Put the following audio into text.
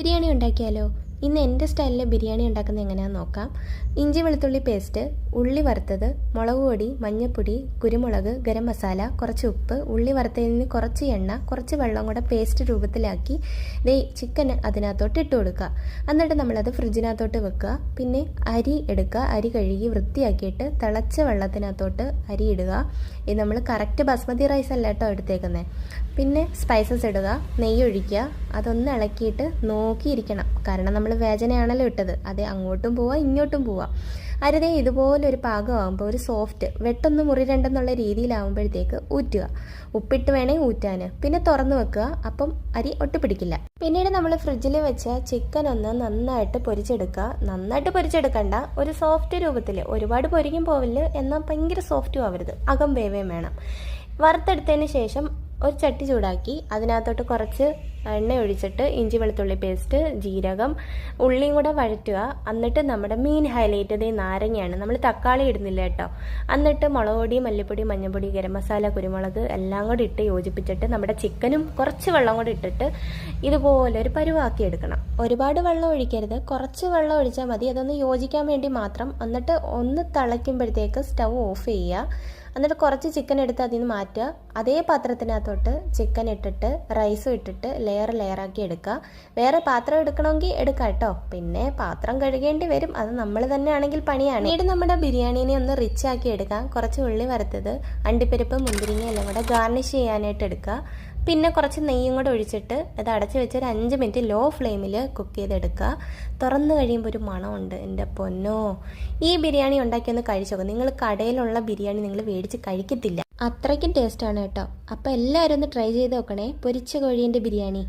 ബിരിയാണി ഉണ്ടാക്കിയാലോ? ഇന്ന് എൻ്റെ സ്റ്റൈലിൽ ബിരിയാണി ഉണ്ടാക്കുന്നത് എങ്ങനെയാണെന്ന് നോക്കാം. ഇഞ്ചി വെളുത്തുള്ളി പേസ്റ്റ്, ഉള്ളി വറുത്തത്, മുളക് പൊടി, മഞ്ഞൾപ്പൊടി, കുരുമുളക്, ഗരം മസാല, കുറച്ച് ഉപ്പ്, ഉള്ളി വറുത്തതിന് കുറച്ച് എണ്ണ, കുറച്ച് വെള്ളം കൂടെ പേസ്റ്റ് രൂപത്തിലാക്കി ചിക്കൻ അതിനകത്തോട്ട് ഇട്ട് കൊടുക്കുക. എന്നിട്ട് നമ്മളത് ഫ്രിഡ്ജിനകത്തോട്ട് വെക്കുക. പിന്നെ അരി എടുക്കുക. അരി കഴുകി വൃത്തിയാക്കിയിട്ട് തിളച്ച വെള്ളത്തിനകത്തോട്ട് അരി ഇടുക. ഇത് നമ്മൾ കറക്റ്റ് ബാസ്മതി റൈസ് അല്ല കേട്ടോ എടുത്തേക്കുന്നത്. പിന്നെ സ്പൈസസ് ഇടുക, നെയ്യ് ഒഴിക്കുക. അതൊന്ന് ഇളക്കിയിട്ട് നോക്കിയിരിക്കണം. കാരണം നമ്മൾ വേദനയാണല്ലോ ഇട്ടത്, അത് അങ്ങോട്ടും പോവാം ഇങ്ങോട്ടും പോവാം. അരുതേ ഇതുപോലെ ഒരു പാകമാകുമ്പോൾ ഒരു സോഫ്റ്റ് വെട്ടൊന്ന് മുറിരണ്ടെന്നുള്ള രീതിയിലാവുമ്പോഴത്തേക്ക് ഊറ്റുക. ഉപ്പിട്ട് വേണേ ഊറ്റാൻ. പിന്നെ തുറന്ന് വെക്കുക. അപ്പം അരി ഒട്ടിപ്പിടിക്കില്ല. പിന്നീട് നമ്മൾ ഫ്രിഡ്ജിൽ വെച്ച ചിക്കൻ ഒന്ന് നന്നായിട്ട് പൊരിച്ചെടുക്കുക. നന്നായിട്ട് പൊരിച്ചെടുക്കണ്ട, ഒരു സോഫ്റ്റ് രൂപത്തിൽ. ഒരുപാട് പൊരിക്കും പോവില്ല, എന്നാൽ ഭയങ്കര സോഫ്റ്റും ആവരുത്. അകം വേവേം വേണം. വറുത്തെടുത്തതിന് ശേഷം ഒരു ചട്ടി ചൂടാക്കി അതിനകത്തോട്ട് കുറച്ച് എണ്ണ ഒഴിച്ചിട്ട് ഇഞ്ചി വെളുത്തുള്ളി പേസ്റ്റ്, ജീരകം, ഉള്ളിയും കൂടെ വഴറ്റുക. എന്നിട്ട് നമ്മുടെ മെയിൻ ഹൈലൈറ്റ് ഇതേ നാരങ്ങയാണ്. നമ്മൾ തക്കാളി ഇടുന്നില്ല കേട്ടോ. എന്നിട്ട് മുളക് പൊടി, മല്ലിപ്പൊടി, മഞ്ഞൾപ്പൊടി, ഗരം മസാല, കുരുമുളക് എല്ലാം കൂടി ഇട്ട് യോജിപ്പിച്ചിട്ട് നമ്മുടെ ചിക്കനും കുറച്ച് വെള്ളം കൂടി ഇട്ടിട്ട് ഇതുപോലെ ഒരു പരുവാക്കി എടുക്കണം. ഒരുപാട് വെള്ളം ഒഴിക്കരുത്, കുറച്ച് വെള്ളം ഒഴിച്ചാൽ മതി. അതൊന്ന് യോജിക്കാൻ വേണ്ടി മാത്രം. എന്നിട്ട് ഒന്ന് തിളയ്ക്കുമ്പോഴത്തേക്ക് സ്റ്റൗ ഓഫ് ചെയ്യുക. എന്നിട്ട് കുറച്ച് ചിക്കൻ എടുത്ത് അതിൽ നിന്ന് മാറ്റുക. അതേ പാത്രത്തിനകത്തോട്ട് ചിക്കൻ ഇട്ടിട്ട് റൈസും ഇട്ടിട്ട് ലെയറാക്കി എടുക്കുക. വേറെ പാത്രം എടുക്കണമെങ്കിൽ എടുക്കാം കേട്ടോ. പിന്നെ പാത്രം കഴുകേണ്ടി വരും, അത് നമ്മൾ തന്നെ ആണെങ്കിൽ പണിയാണ്. പിന്നീട് നമ്മുടെ ബിരിയാണീനെ ഒന്ന് റിച്ച് ആക്കി എടുക്കാം. കുറച്ച് ഉള്ളി വറുത്തത്, അണ്ടിപ്പരിപ്പ്, മുന്തിരിങ്ങ എല്ലാം കൂടെ ഗാർണിഷ് ചെയ്യാനായിട്ട് എടുക്കുക. പിന്നെ കുറച്ച് നെയ്യും കൂടെ ഒഴിച്ചിട്ട് ഇത് അടച്ച് വെച്ച് ഒരു 5 മിനിറ്റ് ലോ ഫ്ലെയിമിൽ കുക്ക് ചെയ്തെടുക്കുക. തുറന്ന് കഴിയുമ്പോൾ ഒരു മണമുണ്ട്, എൻ്റെ പൊന്നോ. ഈ ബിരിയാണി ഉണ്ടാക്കിയൊന്ന് കഴിച്ചു നോക്കുക. നിങ്ങൾ കടയിലുള്ള ബിരിയാണി നിങ്ങൾ മേടിച്ച് കഴിക്കത്തില്ല, അത്രയ്ക്കും ടേസ്റ്റാണ് കേട്ടോ. അപ്പോൾ എല്ലാവരും ഒന്ന് ട്രൈ ചെയ്ത് നോക്കണേ പൊരിച്ച കോഴീൻ്റെ ബിരിയാണി.